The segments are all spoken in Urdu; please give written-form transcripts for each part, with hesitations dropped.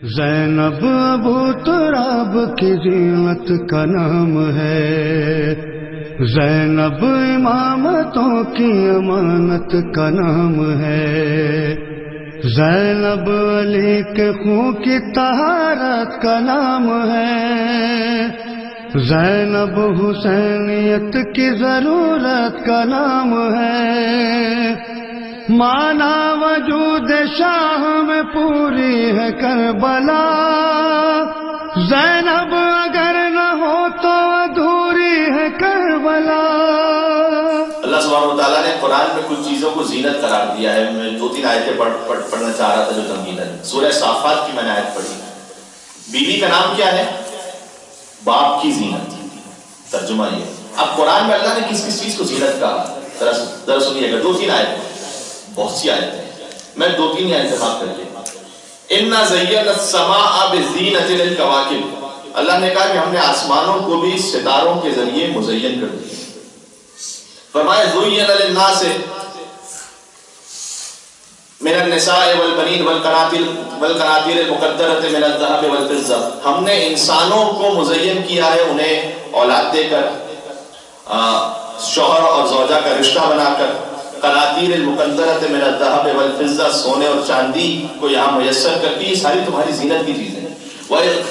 زینب ابو تراب کی زینت کا نام ہے، زینب امامتوں کی امانت کا نام ہے، زینب علی کے خون کی طہارت کا نام ہے، زینب حسینیت کی ضرورت کا نام ہے، مانا وجود شاہ میں پوری ہے کربلا، زینب اگر نہ ہو تو ادھوری ہے کربلا۔ اللہ سبحانہ وتعالیٰ نے قرآن میں کچھ چیزوں کو زینت قرار دیا ہے۔ میں 2-3 آیتیں پڑھنا چاہ رہا تھا جو تمہیداً سورہ صافات کی میں نے آیت پڑھی۔ بیوی کا نام کیا ہے؟ باپ کی زینت، ترجمہ یہ۔ اب قرآن میں اللہ نے کس کس چیز کو زینت کہا ذرا سنیے گا۔ 2-3 آیتیں، بہت سی آیتیں ہیں، میں 2-3 آیتیں انتخاب کر کے۔ اِنَّا زَيَّنَا السَّمَاءَ بِزِينَةٍ لِلْكَوَاكِبِ، اللہ نے کہا کہ ہم نے آسمانوں کو بھی ستاروں کے ذریعے مزین کر دیا۔ فرمایا زُيِّنَ لِلنَّاسِ مِنَ النِّسَاءِ وَالْبَنِينَ وَالْقَنَاطِيرِ الْمُقَنطَرَةِ مِنَ الذَّهَبِ وَالْفِضَّةِ، ہم نے انسانوں کو مزین کیا ہے انہیں اولاد دے کر، شوہر اور زوجہ کا رشتہ بنا کر، قناطیر المقنطرۃ من الذهب والفضہ، سونے اور چاندی کو یہاں میسر کر کے، یہ ساری تمہاری زینت کی چیزیں ہیں۔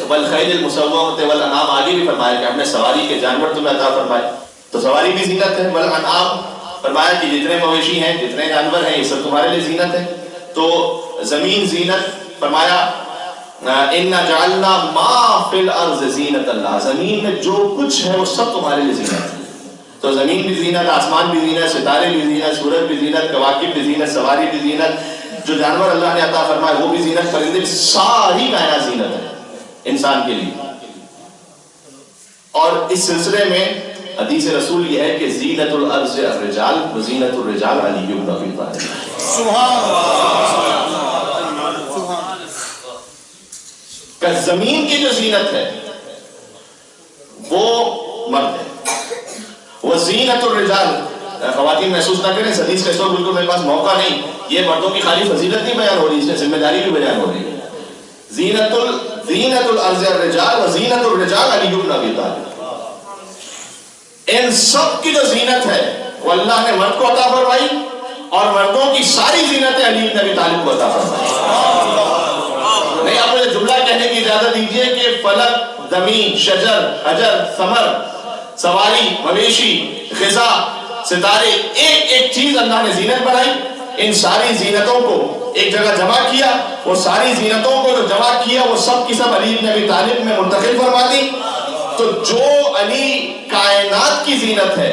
والخیل المسومۃ والانعام، آگے بھی فرمایا کہ ہم نے سواری کے جانور تمہیں عطا فرمائے، تو سواری بھی زینت ہے۔ والانعام فرمایا کہ جتنے مویشی ہیں، جتنے جانور ہیں، یہ سب تمہارے لیے زینت ہے۔ تو زمین زینت، فرمایا اِنَّا جَعَلْنَا مَا فِي الْأَرْضِ زِينَةً لَهَا، زمین میں جو کچھ ہے وہ سب تمہارے لیے زینت ہے۔ تو زمین بھی زینت، آسمان بھی زینت، ستارے بھی زینت، سورج بھی زینت، کواکب بھی زینت، سواری بھی زینت، جو جانور اللہ نے عطا فرمائے وہ بھی زینت، پرندے، ساری کائنات زینت ہے انسان کے لیے۔ اور اس سلسلے میں حدیث رسول یہ ہے کہ زینت الارض الرجال وزینت الرجال علی بن ابی طالب۔ سبحان اللہ۔ کہ زمین کی جو زینت ہے وہ مرد ہے، وزینت الرجال، خواتین محسوس نہ کریں، حدیث کا اس وقت بالکل میرے پاس موقع نہیں، یہ مردوں کی خالی فضیلت نہیں بیان ہو رہی، اس میں ذمہ داری بھی بیان ہو رہی ہے۔ زینت الارض الرجال وزینت الرجال علی بن ابی طالب، ان سب کی جو زینت ہے وہ اللہ نے مرد کو عطا فرمائی، اور مردوں کی ساری زینتیں علی بن ابی طالب کو عطا فرمائی۔ نہیں، آپ مجھے جملہ کہنے کی اجازت دیجیے کہ فلک، زمین، شجر، حجر، ثمر، سواری، مویشی، غذا، ستارے، ایک ایک چیز اللہ نے زینت بنائی، ان ساری زینتوں کو ایک جگہ جمع کیا، وہ ساری زینتوں کو جو جمع کیا وہ سب کی سب علی بن ابی طالب میں منتقل فرما دی۔ تو جو علی کائنات کی زینت ہے،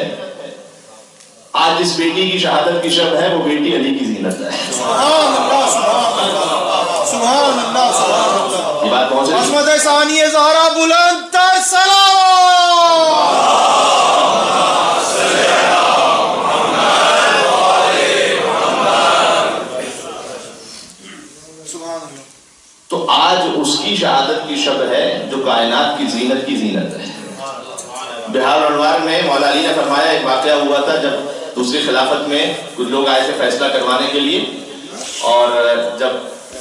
آج جس بیٹی کی شہادت کی شب ہے وہ بیٹی علی کی زینت ہے۔ سبحان اللہ، سبحان اللہ، سبحان اللہ، سبحان اللہ۔ یہ بات پہنچ رہی ہے؟ عظمت ثانی زہرا بلند تر سلام۔ تو آج اس کی شہادت کی شب ہے جو کائنات کی زینت کی زینت ہے۔ بہار الانوار میں مولا علی نے فرمایا، ایک واقعہ ہوا تھا جب دوسری خلافت میں کچھ لوگ آئے تھے فیصلہ کروانے کے لیے، اور جب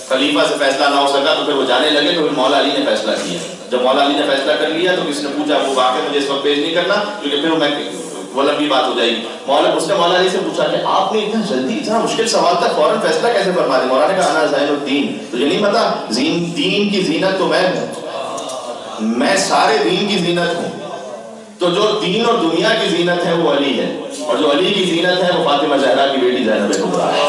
خلیفہ سے فیصلہ نہ ہو سکا تو پھر وہ جانے لگے، تو پھر مولا علی نے فیصلہ کیا۔ جب مولا علی نے فیصلہ کر لیا تو کسی نے پوچھا، وہ واقعہ مجھے اس وقت پیش نہیں کرنا کیونکہ پھر وہ لمبی بات ہو جائے گی۔ اس نے مولا علی سے پوچھا کہ آپ نے اتنا جلدی، اتنا مشکل سوال تھا، فوراً فیصلہ کیسے فرما دیا؟ مولا نے کہا انا زین الدین، تجھے نہیں پتا دین کی زینت تو میں ہوں، میں سارے دین کی زینت ہوں۔ تو جو دین اور دنیا کی زینت ہے وہ علی ہے، اور جو علی کی زینت ہے وہ فاطمہ زہرا کی بیٹی زینب کبریٰ ہے۔